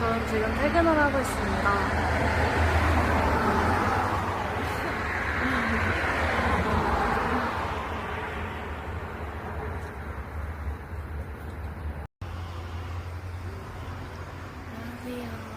저는 지금 퇴근을 하고 있습니다. 안녕하세요.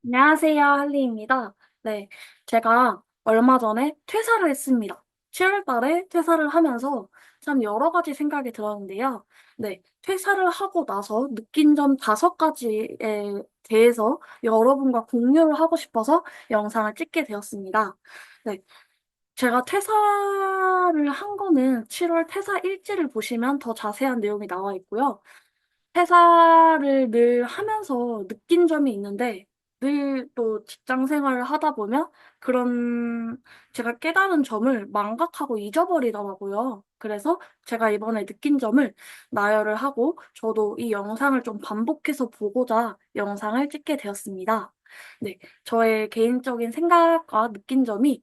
안녕하세요, 할리입니다. 네, 제가 얼마 전에 퇴사를 했습니다. 7월 달에 퇴사를 하면서 참 여러 가지 생각이 들었는데요. 네, 퇴사를 하고 나서 느낀 점 5가지에 대해서 여러분과 공유를 하고 싶어서 영상을 찍게 되었습니다. 네, 제가 퇴사를 한 거는 7월 퇴사 일지를 보시면 더 자세한 내용이 나와 있고요. 회사를 늘 하면서 느낀 점이 있는데, 늘 또 직장 생활을 하다 보면 그런 제가 깨달은 점을 망각하고 잊어버리더라고요. 그래서 제가 이번에 느낀 점을 나열을 하고 저도 이 영상을 좀 반복해서 보고자 영상을 찍게 되었습니다. 네, 저의 개인적인 생각과 느낀 점이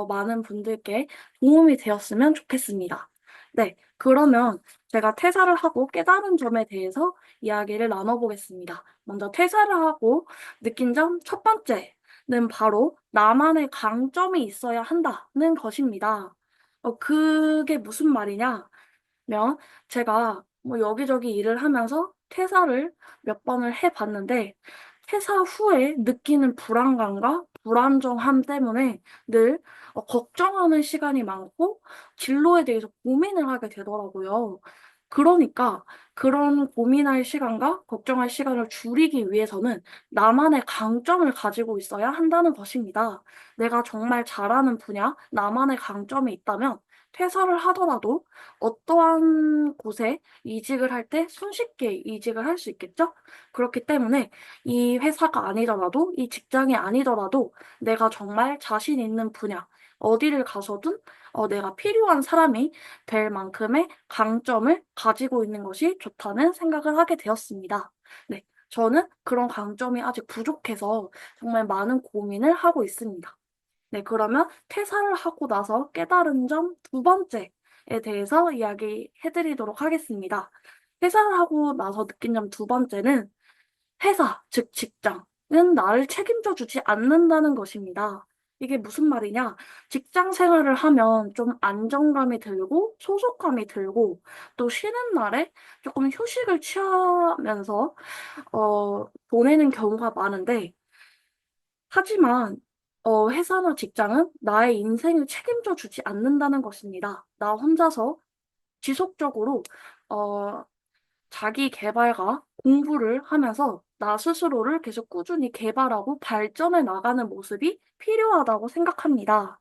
많은 분들께 도움이 되었으면 좋겠습니다. 네, 그러면 제가 퇴사를 하고 깨달은 점에 대해서 이야기를 나눠보겠습니다. 먼저 퇴사를 하고 느낀 점 첫 번째는 바로 나만의 강점이 있어야 한다는 것입니다. 그게 무슨 말이냐면 제가 뭐 여기저기 일을 하면서 퇴사를 몇 번을 해봤는데 퇴사 후에 느끼는 불안감과 불안정함 때문에 늘 걱정하는 시간이 많고 진로에 대해서 고민을 하게 되더라고요. 그러니까 그런 고민할 시간과 걱정할 시간을 줄이기 위해서는 나만의 강점을 가지고 있어야 한다는 것입니다. 내가 정말 잘하는 분야, 나만의 강점이 있다면 퇴사를 하더라도 어떠한 곳에 이직을 할 때 손쉽게 이직을 할 수 있겠죠? 그렇기 때문에 이 회사가 아니더라도, 이 직장이 아니더라도 내가 정말 자신 있는 분야, 어디를 가서든 내가 필요한 사람이 될 만큼의 강점을 가지고 있는 것이 좋다는 생각을 하게 되었습니다. 네, 저는 그런 강점이 아직 부족해서 정말 많은 고민을 하고 있습니다. 네, 그러면 퇴사를 하고 나서 깨달은 점 2번째에 대해서 이야기해 드리도록 하겠습니다. 퇴사를 하고 나서 느낀 점 2번째는 회사, 즉 직장은 나를 책임져 주지 않는다는 것입니다. 이게 무슨 말이냐? 직장 생활을 하면 좀 안정감이 들고 소속감이 들고 또 쉬는 날에 조금 휴식을 취하면서 보내는 경우가 많은데 하지만 회사나 직장은 나의 인생을 책임져 주지 않는다는 것입니다. 나 혼자서 지속적으로 어, 자기 개발과 공부를 하면서 나 스스로를 계속 꾸준히 개발하고 발전해 나가는 모습이 필요하다고 생각합니다.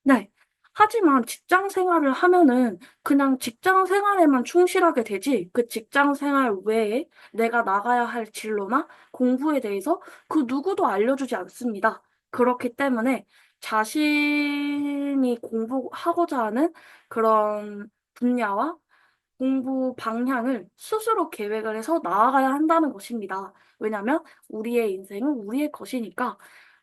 네. 하지만 직장 생활을 하면은 그냥 직장 생활에만 충실하게 되지 그 직장 생활 외에 내가 나가야 할 진로나 공부에 대해서 그 누구도 알려주지 않습니다. 그렇기 때문에 자신이 공부하고자 하는 그런 분야와 공부 방향을 스스로 계획을 해서 나아가야 한다는 것입니다. 왜냐하면 우리의 인생은 우리의 것이니까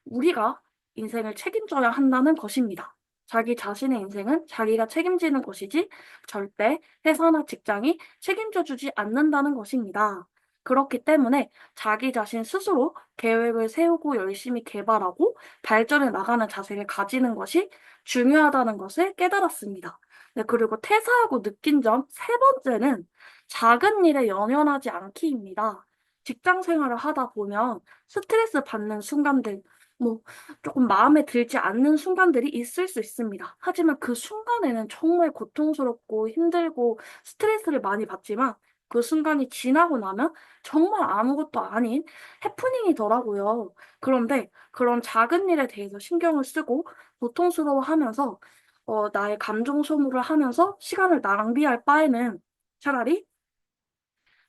우리가 인생을 책임져야 한다는 것입니다. 자기 자신의 인생은 자기가 책임지는 것이지 절대 회사나 직장이 책임져 주지 않는다는 것입니다. 그렇기 때문에 자기 자신 스스로 계획을 세우고 열심히 개발하고 발전해 나가는 자세를 가지는 것이 중요하다는 것을 깨달았습니다. 네, 그리고 퇴사하고 느낀 점 3번째는 작은 일에 연연하지 않기입니다. 직장 생활을 하다 보면 스트레스 받는 순간들 뭐 조금 마음에 들지 않는 순간들이 있을 수 있습니다. 하지만 그 순간에는 정말 고통스럽고 힘들고 스트레스를 많이 받지만 그 순간이 지나고 나면 정말 아무것도 아닌 해프닝이더라고요. 그런데 그런 작은 일에 대해서 신경을 쓰고 고통스러워하면서 나의 감정 소모를 하면서 시간을 낭비할 바에는 차라리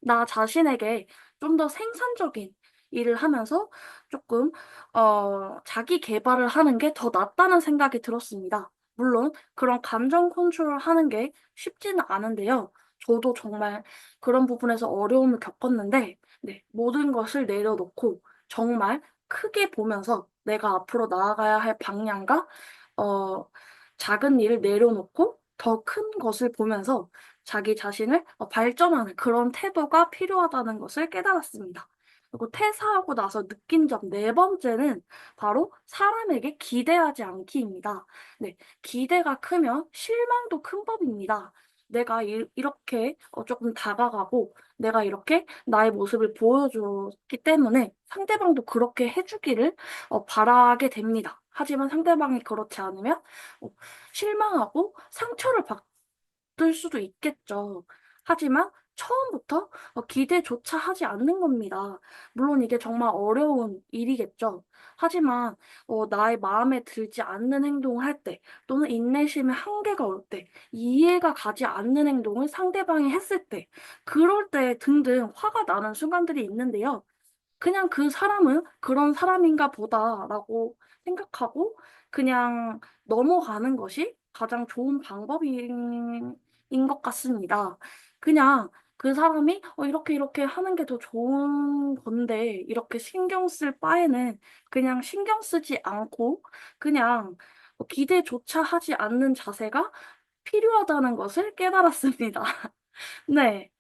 나 자신에게 좀 더 생산적인 일을 하면서 조금, 자기 개발을 하는 게 더 낫다는 생각이 들었습니다. 물론 그런 감정 컨트롤 하는 게 쉽지는 않은데요. 저도 정말 그런 부분에서 어려움을 겪었는데, 네, 모든 것을 내려놓고 정말 크게 보면서 내가 앞으로 나아가야 할 방향과, 어, 작은 일을 내려놓고 더 큰 것을 보면서 자기 자신을 발전하는 그런 태도가 필요하다는 것을 깨달았습니다. 그리고 퇴사하고 나서 느낀 점 네 번째는 바로 사람에게 기대하지 않기입니다. 네, 기대가 크면 실망도 큰 법입니다. 내가 이렇게 조금 다가가고 내가 이렇게 나의 모습을 보여줬기 때문에 상대방도 그렇게 해주기를 바라게 됩니다. 하지만 상대방이 그렇지 않으면 어, 실망하고 상처를 받을 수도 있겠죠. 하지만 처음부터 기대조차 하지 않는 겁니다. 물론 이게 정말 어려운 일이겠죠. 하지만 나의 마음에 들지 않는 행동을 할 때, 또는 인내심의 한계가 올 때, 이해가 가지 않는 행동을 상대방이 했을 때, 그럴 때 등등 화가 나는 순간들이 있는데요. 그냥 그 사람은 그런 사람인가 보다라고 생각하고 그냥 넘어가는 것이 가장 좋은 방법인 것 같습니다. 그냥 그 사람이 이렇게 이렇게 하는 게 더 좋은 건데 이렇게 신경 쓸 바에는 그냥 신경 쓰지 않고 그냥 기대조차 하지 않는 자세가 필요하다는 것을 깨달았습니다. 네.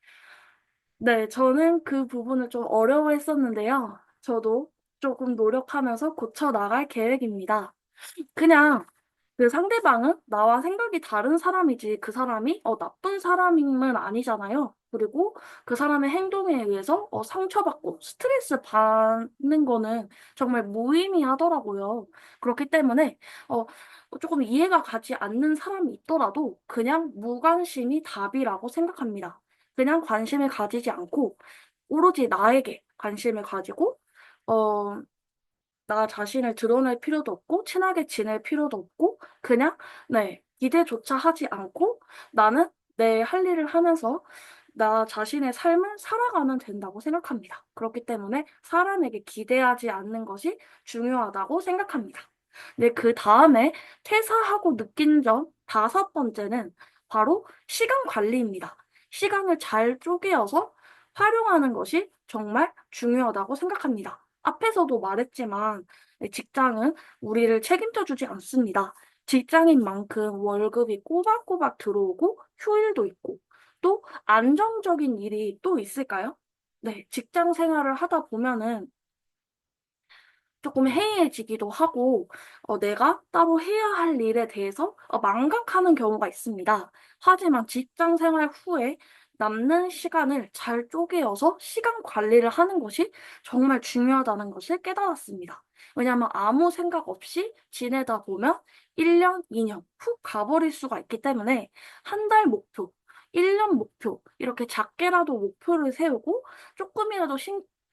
네, 저는 그 부분을 좀 어려워했었는데요. 저도 조금 노력하면서 고쳐 나갈 계획입니다. 그냥 그 상대방은 나와 생각이 다른 사람이지 그 사람이 나쁜 사람임은 아니잖아요. 그리고 그 사람의 행동에 의해서 상처받고 스트레스 받는 거는 정말 무의미하더라고요. 그렇기 때문에 어, 조금 이해가 가지 않는 사람이 있더라도 그냥 무관심이 답이라고 생각합니다. 그냥 관심을 가지지 않고 오로지 나에게 관심을 가지고 어, 나 자신을 드러낼 필요도 없고, 친하게 지낼 필요도 없고, 그냥, 네, 기대조차 하지 않고, 나는 내 할 일을 하면서 나 자신의 삶을 살아가면 된다고 생각합니다. 그렇기 때문에 사람에게 기대하지 않는 것이 중요하다고 생각합니다. 네, 그 다음에 퇴사하고 느낀 점 다섯 번째는 바로 시간 관리입니다. 시간을 잘 쪼개어서 활용하는 것이 정말 중요하다고 생각합니다. 앞에서도 말했지만 네, 직장은 우리를 책임져 주지 않습니다. 직장인 만큼 월급이 꼬박꼬박 들어오고 휴일도 있고 또 안정적인 일이 또 있을까요? 네, 직장 생활을 하다 보면은 조금 해이해지기도 하고, 내가 따로 해야 할 일에 대해서 망각하는 경우가 있습니다. 하지만 직장 생활 후에 남는 시간을 잘 쪼개어서 시간 관리를 하는 것이 정말 중요하다는 것을 깨달았습니다. 왜냐하면 아무 생각 없이 지내다 보면 1년, 2년 훅 가버릴 수가 있기 때문에 한 달 목표, 1년 목표, 이렇게 작게라도 목표를 세우고 조금이라도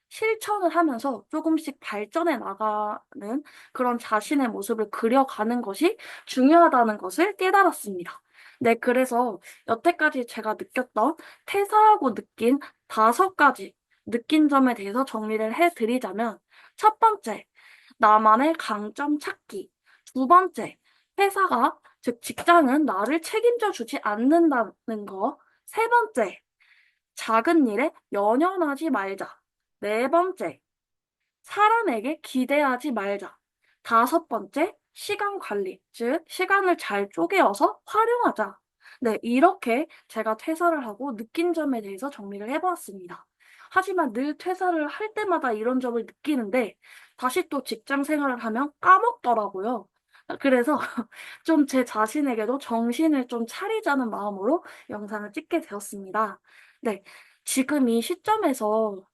실천을 하면서 조금씩 발전해 나가는 그런 자신의 모습을 그려가는 것이 중요하다는 것을 깨달았습니다. 네, 그래서 여태까지 제가 느꼈던 퇴사하고 느낀 다섯 가지 느낀 점에 대해서 정리를 해드리자면, 첫 번째, 나만의 강점 찾기. 두 번째, 회사가, 즉 직장은 나를 책임져 주지 않는다는 거. 세 번째, 작은 일에 연연하지 말자. 네 번째, 사람에게 기대하지 말자. 다섯 번째, 시간 관리, 즉, 시간을 잘 쪼개어서 활용하자. 네, 이렇게 제가 퇴사를 하고 느낀 점에 대해서 정리를 해보았습니다. 하지만 늘 퇴사를 할 때마다 이런 점을 느끼는데, 다시 또 직장 생활을 하면 까먹더라고요. 그래서 좀 제 자신에게도 정신을 좀 차리자는 마음으로 영상을 찍게 되었습니다. 네, 지금 이 시점에서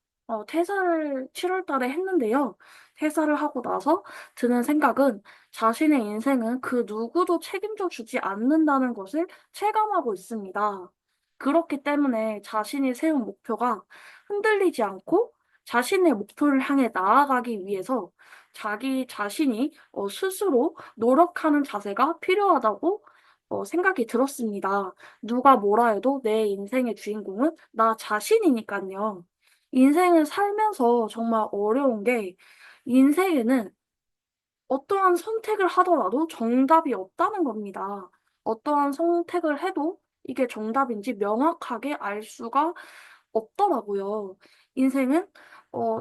퇴사를 7월 달에 했는데요. 퇴사를 하고 나서 드는 생각은 자신의 인생은 그 누구도 책임져 주지 않는다는 것을 체감하고 있습니다. 그렇기 때문에 자신이 세운 목표가 흔들리지 않고 자신의 목표를 향해 나아가기 위해서 자기 자신이 스스로 노력하는 자세가 필요하다고 생각이 들었습니다. 누가 뭐라 해도 내 인생의 주인공은 나 자신이니까요. 인생을 살면서 정말 어려운 게 인생에는 어떠한 선택을 하더라도 정답이 없다는 겁니다. 어떠한 선택을 해도 이게 정답인지 명확하게 알 수가 없더라고요. 인생은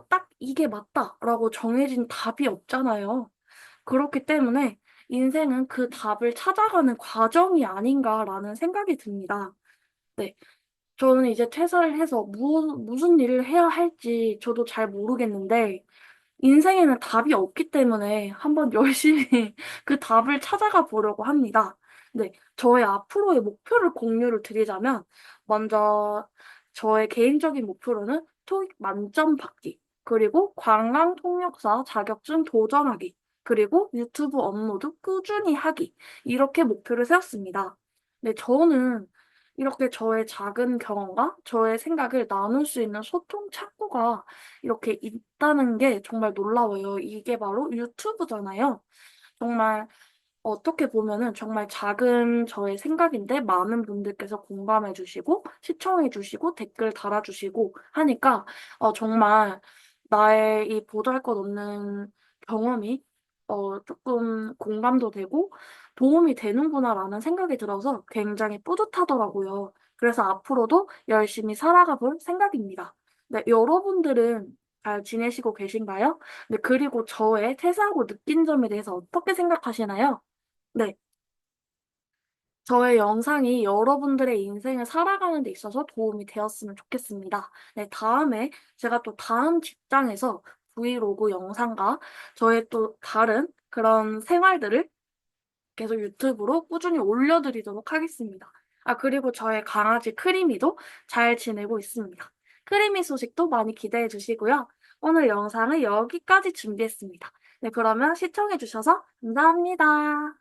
딱 이게 맞다라고 정해진 답이 없잖아요. 그렇기 때문에 인생은 그 답을 찾아가는 과정이 아닌가라는 생각이 듭니다. 네. 저는 이제 퇴사를 해서 무슨 일을 해야 할지 저도 잘 모르겠는데, 인생에는 답이 없기 때문에 한번 열심히 그 답을 찾아가 보려고 합니다. 네, 저의 앞으로의 목표를 공유를 드리자면, 먼저 저의 개인적인 목표로는 토익 만점 받기, 그리고 관광 통역사 자격증 도전하기, 그리고 유튜브 업로드 꾸준히 하기, 이렇게 목표를 세웠습니다. 네, 저는 이렇게 저의 작은 경험과 저의 생각을 나눌 수 있는 소통 창구가 이렇게 있다는 게 정말 놀라워요. 이게 바로 유튜브잖아요. 정말 어떻게 보면은 정말 작은 저의 생각인데 많은 분들께서 공감해 주시고 시청해 주시고 댓글 달아 주시고 하니까 정말 나의 이 보잘것없는 경험이 조금 공감도 되고 도움이 되는구나라는 생각이 들어서 굉장히 뿌듯하더라고요. 그래서 앞으로도 열심히 살아가 볼 생각입니다. 네, 여러분들은 잘 지내시고 계신가요? 네, 그리고 저의 퇴사하고 느낀 점에 대해서 어떻게 생각하시나요? 네. 저의 영상이 여러분들의 인생을 살아가는 데 있어서 도움이 되었으면 좋겠습니다. 네, 다음에 제가 또 다음 직장에서 브이로그 영상과 저의 또 다른 그런 생활들을 계속 유튜브로 꾸준히 올려드리도록 하겠습니다. 아, 그리고 저의 강아지 크리미도 잘 지내고 있습니다. 크리미 소식도 많이 기대해 주시고요. 오늘 영상은 여기까지 준비했습니다. 네, 그러면 시청해 주셔서 감사합니다.